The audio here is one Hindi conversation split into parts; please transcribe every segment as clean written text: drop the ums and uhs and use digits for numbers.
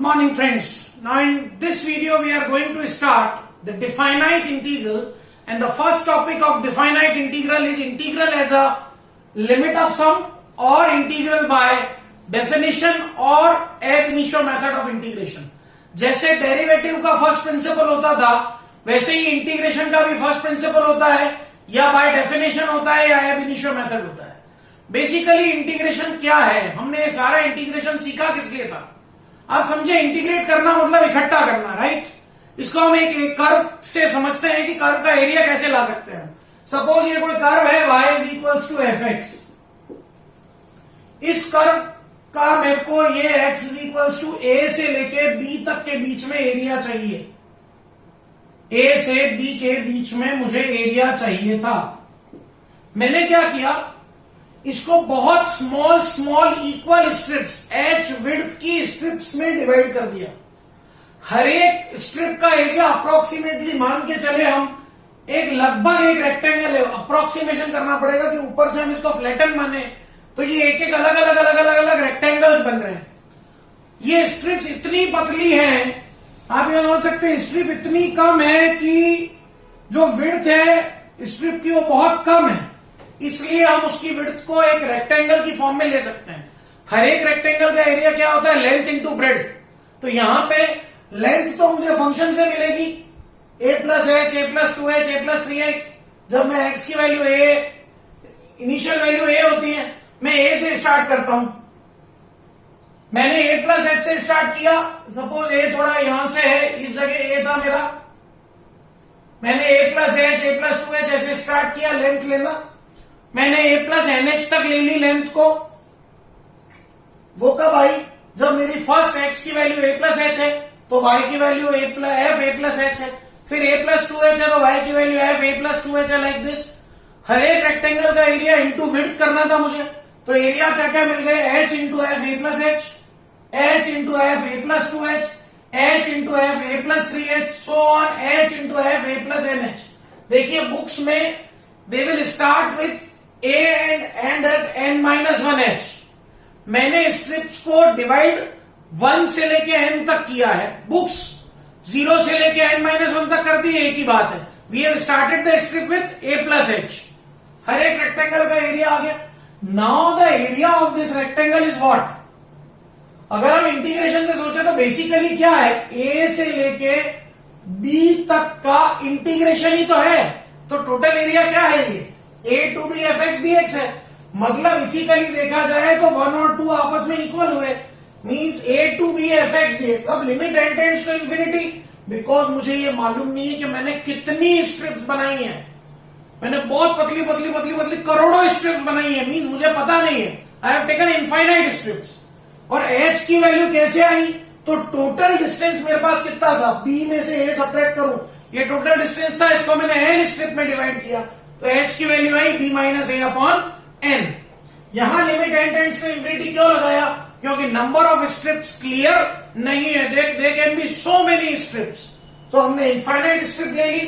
Morning friends. Now in this video we are going to start the definite integral, and the first topic of definite integral is integral as a limit of sum or integral by definition or ab initio method of integration. जैसे डेरिवेटिव का फर्स्ट प्रिंसिपल होता था वैसे ही इंटीग्रेशन का भी फर्स्ट प्रिंसिपल होता है, या बाय डेफिनेशन होता है या ab initio मेथड होता है। बेसिकली इंटीग्रेशन क्या है, हमने ये सारा इंटीग्रेशन सीखा किस लिए था? आप समझे, इंटीग्रेट करना मतलब इकट्ठा करना, राइट? इसको हम एक कर्व से समझते हैं कि कर्व का एरिया कैसे ला सकते हैं। सपोज ये कोई कर्व है y is equals to F X. इस कर्व का मेरे को ये x is equals to a से लेके b तक के बीच में एरिया चाहिए। a से b के बीच में मुझे एरिया चाहिए था। मैंने क्या किया, इसको बहुत small small equal strips h width की स्ट्रिप्स में डिवाइड कर दिया। हर एक स्ट्रिप का एरिया अप्रोक्सीमेटली मान के चले हम एक लगभग एक रेक्टेंगल है, अप्रोक्सीमेशन करना पड़ेगा कि ऊपर से हम इसको फ्लैटन माने तो ये एक एक अलग अलग अलग अलग अलग रेक्टेंगल्स बन रहे हैं। ये स्ट्रिप्स इतनी पतली हैं, आप ये सोच सकते हैं स्ट्रिप इतनी कम है कि जो विड्थ है स्ट्रिप की वो बहुत कम है, इसलिए हम उसकी विड्थ को एक रेक्टेंगल की फॉर्म में ले सकते हैं। हर एक रेक्टेंगल का एरिया क्या होता है, लेंथ इंटू ब्रेड्थ। तो यहां पे लेंथ तो मुझे फंक्शन से मिलेगी a plus H, A plus two H, A plus three H. जब मैं x की value a, initial value a होती है, मैं a से स्टार्ट करता हूं। मैंने a प्लस एच से स्टार्ट किया, सपोज a थोड़ा यहां से है, इस जगह a था मेरा, मैंने a plus H, A plus two H ऐसे स्टार्ट किया। लेंथ लेना, मैंने a प्लस एन एच तक ले ली लेंथ को। वो कब आई, जब मेरी फर्स्ट x की वैल्यू a प्लस एच है तो y की value f a plus H है, फिर a प्लस टू एच है तो y की value f a plus two H है, लाइक दिस। हर एक रेक्टेंगल का एरिया इंटू विड्थ करना था मुझे, तो एरिया क्या क्या मिल गए, h into F A plus H, h into F A plus two H, h into F A plus three H, so on h into F A plus N H. देखिए बुक्स में they will start with a and at n minus one h। मैंने स्ट्रिप्स को डिवाइड 1 से लेके n तक किया है, बुक्स 0 से लेके n माइनस वन तक कर दी, एक ही बात है। We have started the strip with a plus H. हर एक रेक्टेंगल का एरिया आ गया। Now the area of this rectangle is what? अगर हम इंटीग्रेशन से सोचे तो बेसिकली क्या है, a से लेके b तक का इंटीग्रेशन ही तो है, तो टोटल एरिया क्या है, ये a to B F X D X है। मतलब इथिकली देखा जाए तो 1 और 2 आपस में इक्वल हुए, means a to B F X D X. अब limit n tends to infinity, because मुझे ये मालूम नहीं है कि मैंने कितनी स्ट्रिप्स बनाई हैं। मैंने बहुत पतली पतली पतली पतली करोड़ों स्ट्रिप्स बनाई है, मींस मुझे पता नहीं है। I have taken infinite strips. और h की वैल्यू कैसे आई, तो टोटल डिस्टेंस मेरे पास कितना था, b में से a सब्ट्रैक्ट करूं, ये टोटल डिस्टेंस था, इसको मैंने n स्ट्रिप में डिवाइड किया तो h की वैल्यू आई b minus a upon n। यहां limit n tends to infinity क्यों लगाया, क्योंकि नंबर ऑफ स्ट्रिप्स क्लियर नहीं है, they can be so many strips. तो हमने इनफाइनाइट स्ट्रिप ले ली,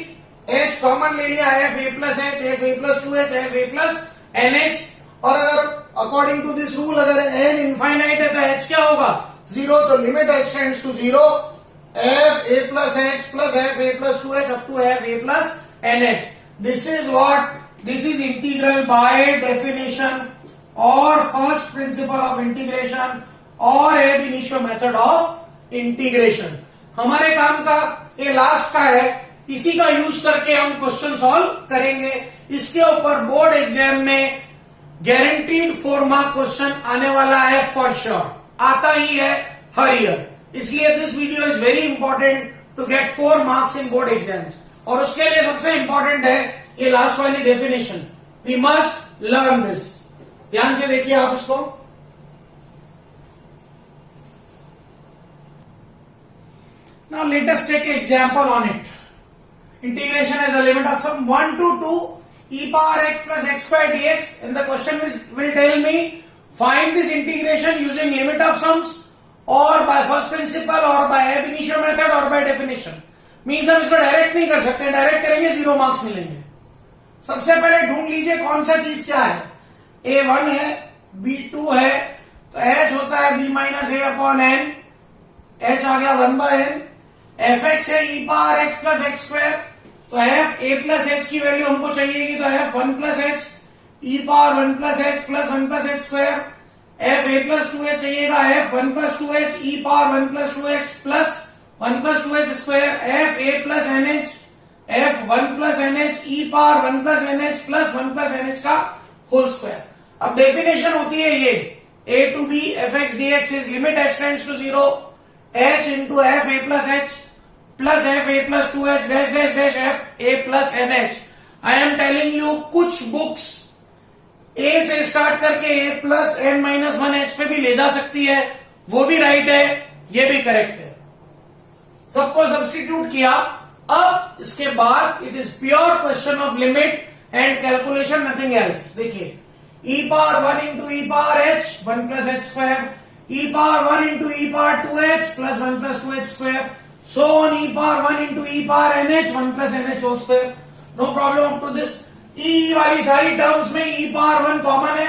h कॉमन ले लिया, f a plus H, f a plus two H, f a plus N H. और अगर अकॉर्डिंग टू दिस रूल अगर n इनफाइनाइट है तो h क्या होगा, 0, तो limit h tends to 0, f a plus H plus f a plus two H up to f a plus N H. This is what? This is integral by definition or first principle of integration or ab initio method of integration। हमारे काम का ये लास्ट का है, इसी का यूज करके हम क्वेश्चन सॉल्व करेंगे। इसके ऊपर बोर्ड एग्जाम में गारंटीड 4 मार्क क्वेश्चन आने वाला है, फॉर श्योर आता ही है हर ईयर। इसलिए this video is very important to get 4 marks in board exams. और उसके लिए सबसे इंपॉर्टेंट है ये लास्ट वाली definition, we must learn this. ध्यान से देखिए आप इसको। Now let us take example on it. Integration as a limit of sum 1 to 2 e power x plus x square dx, and the question will tell me find this integration using limit of sums or by first principle or by ab initio method or by definition। Means हम इसको डायरेक्ट नहीं कर सकते, डायरेक्ट करेंगे 0 मार्क्स मिलेंगे। सबसे पहले ढूंढ लीजिए कौन सा चीज क्या है, a1 है, b2 है, तो h होता है b minus a upon n, h आ गया 1/n, fx है e power x plus x square, तो f a प्लस h की वैल्यू हमको चाहिएगी, तो f 1 plus h e power 1 plus h plus 1 plus x square, f a plus 2h चाहिएगा, f 1 plus 2h e power 1 plus 2h plus 1 plus 2h square, f a plus nh, f 1 plus nh e power 1 plus nh plus 1 plus nh का होल स्क्वायर। अब डेफिनेशन होती है ये a to b fx dx is limit h tends to 0 h into f a plus h plus f a plus 2h dash dash dash f a plus nh। I am telling you कुछ बुक्स a से स्टार्ट करके a plus n minus 1h पे भी ले जा सकती है, वो भी राइट है, ये भी करेक्ट है। सबको सब्स्टिट्यूट किया। अब इसके बाद it is pure question of limit and calculation, nothing else. देखिए e power 1 into e power h 1 plus h square, e power 1 into e power 2h plus 1 plus 2h square, so on e power 1 into e power nh 1 plus nh whole square. No problem up to this. e वाली सारी टर्म्स में e पावर 1 कॉमन है,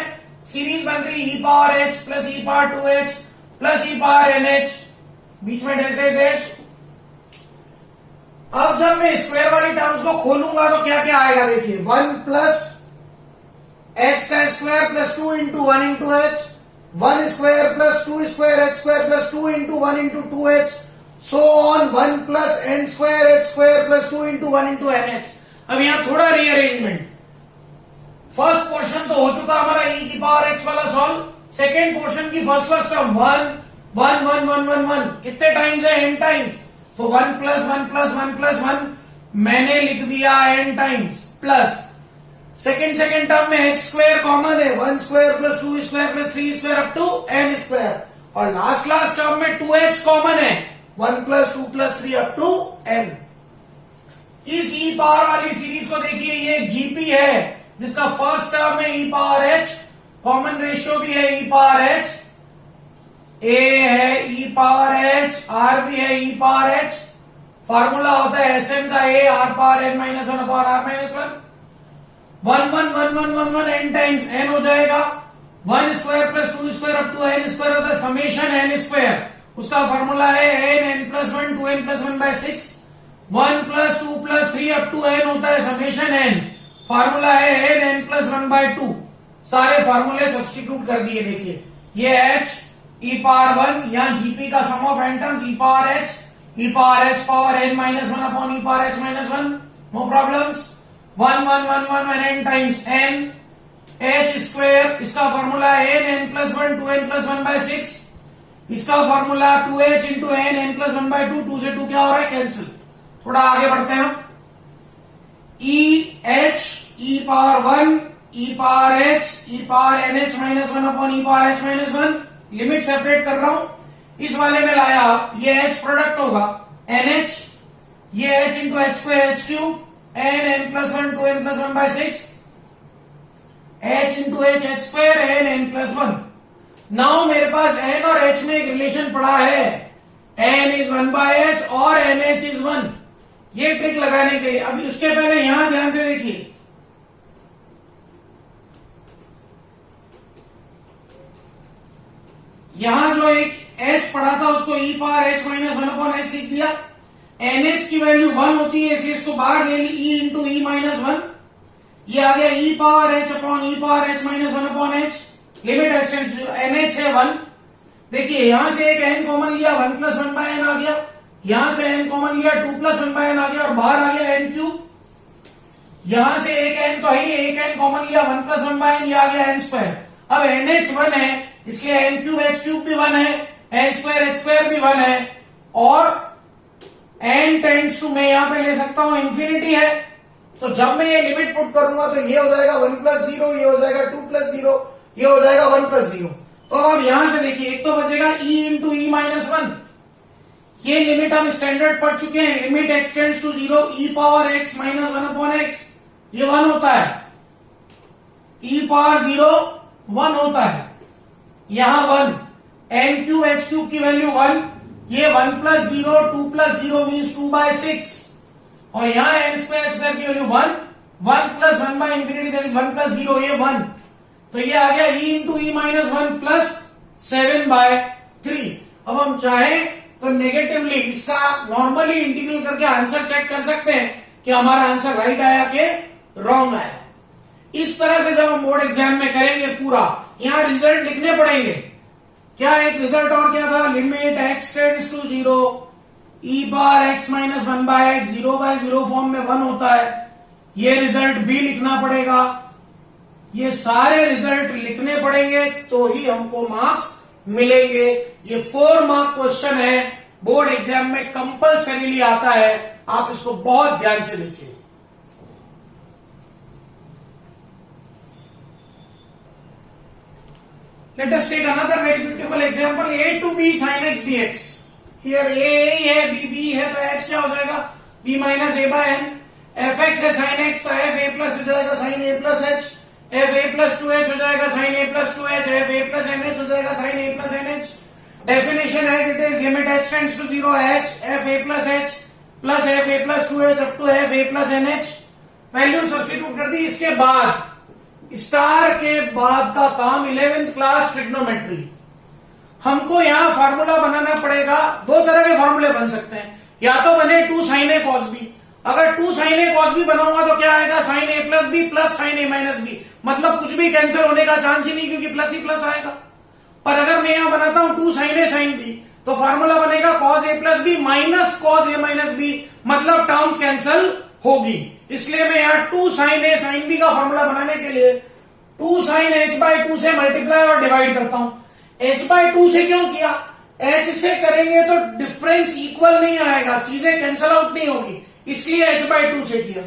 सीरीज बन रही e power h plus e power 2h plus e power nh, बीच में डैश डैश डैश। अब जब मैं स्क्वायर वाली टर्म्स को खोलूंगा तो क्या क्या आएगा, देखिए 1 प्लस h का square plus 2 into 1 into h, 1 square plus 2 square h square plus 2 into 1 into 2h, so on 1 plus n square h square plus 2 into 1 into nh। अब यहां थोड़ा रीअरेंजमेंट। फर्स्ट पोर्शन तो हो चुका हमारा e की पावर x वाला सॉल्व, सेकेंड पोर्शन की फर्स्ट टर्म 1 1 1 1 1 1 कितने टाइम्स है, n टाइम्स, तो 1 प्लस 1 प्लस 1 प्लस 1 मैंने लिख दिया n times, plus second term में h स्क्वायर कॉमन है, 1 square plus 2 square plus 3 square up to n square, और लास्ट टर्म में 2h कॉमन है, 1 plus 2 plus 3 up to n। इस e पावर वाली सीरीज को देखिए, ये gp है जिसका फर्स्ट टर्म है e power h, common ratio भी है e पावर h, a है e पावर h, r भी है e पावर h, फार्मूला होता है Sn का a r power n minus 1 upon r minus 1, 1 1 1 1 1 1 n times n हो जाएगा, 1 square plus 2 square up to n square होता है समेशन n स्क्वायर, उसका फार्मूला है n plus 1 2n plus 1 by 6, 1 plus 2 plus 3 up to n होता है समेशन n, फार्मूला है n प्लस 1 बाय 2। सारे फार्मूले सब्स्टिट्यूट कर दिए। देखिए ये h e पावर 1, यहाँ जीपी का sum of n terms e power h power n minus 1 upon e power h minus 1, no problems, 1 1 1 1 1 n times n h square, इसका फॉर्मूला है n plus 1 2n plus 1 by 6, इसका formula 2h into n plus 1 by 2, 2 से 2 क्या हो रहा है, कैंसिल। थोड़ा आगे बढ़ते हैं, e h e power 1 e power h e power nh minus 1 upon e power h minus 1, limit separate कर रहा हूं, इस वाले में लाया, ये h प्रोडक्ट होगा nh, ये h into h square h cube, n plus 1 2n plus 1 by 6, h into h square n plus 1। Now मेरे पास n और h में एक रिलेशन पड़ा है, n इज 1 बाय h और nh इज 1, ये ट्रिक लगाने के लिए। अभी उसके पहले यहां ध्यान से देखिए, यहां जो एक h पढ़ा था उसको e power h minus 1 upon h लिख दिया, nh की वैल्यू 1 होती है इसलिए इसको बाहर ले ली, e इंटू ई माइनस 1, ये आ गया e power h upon e power h minus 1 upon h, limit extends to nh है 1। देखिए यहां से एक n कॉमन लिया, 1 प्लस 1 बाय n आ गया, यहां से n कॉमन लिया, 2 प्लस 1 बाय n आ गया, और बाहर आ गया n क्यूब, यहां से एक n तो ही, एक n कॉमन लिया, 1 प्लस 1 बाय n, ये आ गया n स्क्वायर। अब nh 1 है इसलिए n क्यूब h क्यूब भी 1 है, n स्क्वायर h स्क्वायर भी 1 है, और n टेंड्स टू, मैं यहां पे ले सकता हूं इंफिनिटी है, तो जब मैं ये लिमिट पुट करूंगा तो ये हो जाएगा 1 प्लस 0, ये हो जाएगा 2 प्लस 0, ये हो जाएगा 1 प्लस 0। तो अब यहां से देखिए, एक तो बचेगा e इंटू ई माइनस 1, ये लिमिट हम स्टैंडर्ड पढ़ चुके हैं, limit x tends to 0 e power x minus 1 upon x, ये 1 होता है, e पावर 0 1 होता है, यहां 1, n क्यूब h क्यूब की वैल्यू 1, ये 1 प्लस 0 2 प्लस 0 मीन्स 2 बाय 6, और यहां n स्क्वायर स्क्वायर की value 1, 1 plus 1 by infinity that is 1 plus 0, ये 1, तो ये आ गया e into e minus 1 plus 7 by 3। अब हम चाहें तो नेगेटिवली इसका नॉर्मली इंटीग्रल करके आंसर चेक कर सकते हैं कि हमारा आंसर राइट आया कि रॉन्ग आया। इस तरह से जब हम बोर्ड एग्जाम में करेंगे पूरा, यहां रिजल्ट लिखने पड़ेंगे। क्या एक रिजल्ट और क्या था, limit x tends to 0 e बार x माइनस 1/x 0/0 फॉर्म में 1 होता है। ये रिजल्ट भी लिखना पड़ेगा। ये सारे रिजल्ट लिखने पड़ेंगे तो ही हमको मार्क्स मिलेंगे। ये 4 मार्क क्वेश्चन है, बोर्ड एग्जाम में कंपल्सरीली आता है। आप इसको बहुत ध्यान से देखिए। Let us take another very beautiful example, a to b sin x dx. Here a है, b है, तो h क्या हो जाएगा, b minus a by n। fx है sin x, तो f a प्लस हो जाएगा sin a plus h। f a plus 2h हो जाएगा sin a plus 2h। f a plus nh हो जाएगा sin a plus nh। Definition as it is, limit h tends to 0 h f a plus h plus f a plus 2h up to f a plus nh। Value substitute कर दी। इसके बाद स्टार के बाद का काम 11th क्लास ट्रिग्नोमेट्री। हमको यहां फार्मूला बनाना पड़ेगा। 2 तरह के फार्मूले बन सकते हैं, या तो बने 2 sin a cos b। अगर 2 sin a cos b बनाऊंगा तो क्या आएगा, sin a plus b plus sin a minus b। मतलब कुछ भी कैंसिल होने का चांस ही नहीं, क्योंकि प्लस ही प्लस आएगा। पर अगर मैं यहां बनाता हूं 2 sin a sin b, तो फार्मूला बनेगा cos a plus b minus cos a minus b, मतलब टर्म्स कैंसिल होगी। इसलिए मैं यहां 2 sin a sin b का फॉर्मूला बनाने के लिए 2 sin h/2 से मल्टीप्लाई और डिवाइड करता हूं। h/2 से क्यों किया, h से करेंगे तो डिफरेंस इक्वल नहीं आएगा, चीजें कैंसिल आउट नहीं होगी, इसलिए h/2 से किया।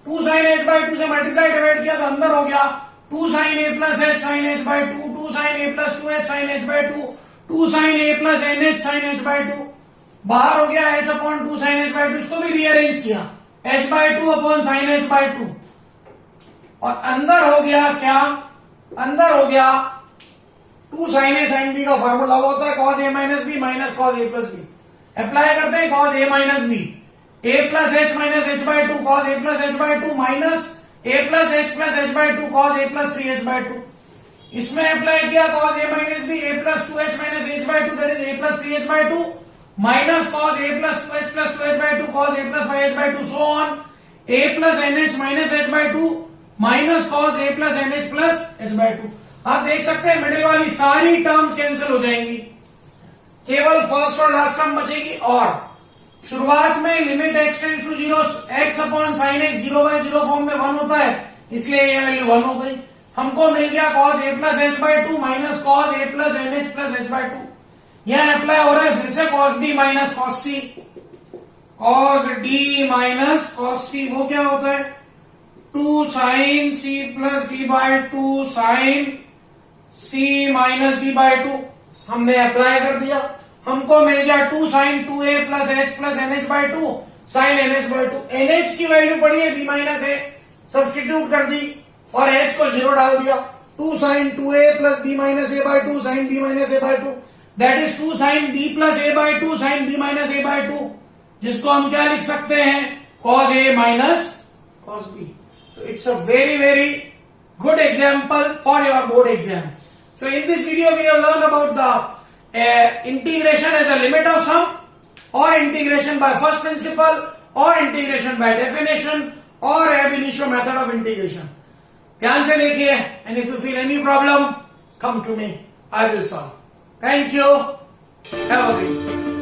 2 sin h/2 से मल्टीप्लाई डिवाइड किया तो अंदर हो गया 2 sin a plus h sin h/2, 2 sin a plus 2h sin h/2, 2 sin a plus nh sin h/2। बाहर हो गया h अपॉन 2 sin h/2, इसको भी रीअरेंज किया h/2 अपॉन sin h/2। और अंदर हो गया क्या, अंदर हो गया 2 sin a sin b का फॉर्मूला होता है cos a minus b minus cos a plus b। Apply करते हैं cos a minus b, a plus h minus h/2 cos a plus h/2 minus a plus h/2 cos a plus 3h/2। इसमें अप्लाई किया cos a minus b, a plus 2h minus h/2 that is a plus 3h/2 minus cos a plus 2h plus 2h/2 cos a plus 5h/2 so on, a plus nh minus h/2 minus cos a plus nh plus h/2। आप देख सकते हैं मिडिल वाली सारी टर्म्स कैंसिल हो जाएंगी, केवल फर्स्ट और लास्ट टर्म बचेगी। और शुरुआत में limit x tends to 0 x upon sin x 0/0 form में 1 होता है, इसलिए ये वैल्यू 1 हो गई। हमको मिल गया cos a plus h/2 minus cos a plus nh plus h/2। यह अप्लाई हो रहा है फिर से cos d minus cos c, cos d minus cos c वो क्या होता है 2 sin c plus d/2 sin c minus d/2। हमने अप्लाई कर दिया, हमको मिल गया 2 sin 2a plus h plus nh/2 sin nh/2। nh की वैल्यू पड़ी है b माइनस a, सब्स्टिट्यूट कर दी और h को 0 डाल दिया। 2 sin 2a plus b minus a/2 sin b minus a/2 that is 2 sin b plus a/2 sin b minus a/2, जिसको हम क्या लिख सकते हैं cos a minus cos b। So it's a very good example for your board exam. So in this video we have learned about the integration as a limit of sum, or integration by first principle, or integration by definition, or ab initio method of integration. ध्यान से देखिए, and if you feel any problem, come to me, I will solve. Thank you. Have a great day.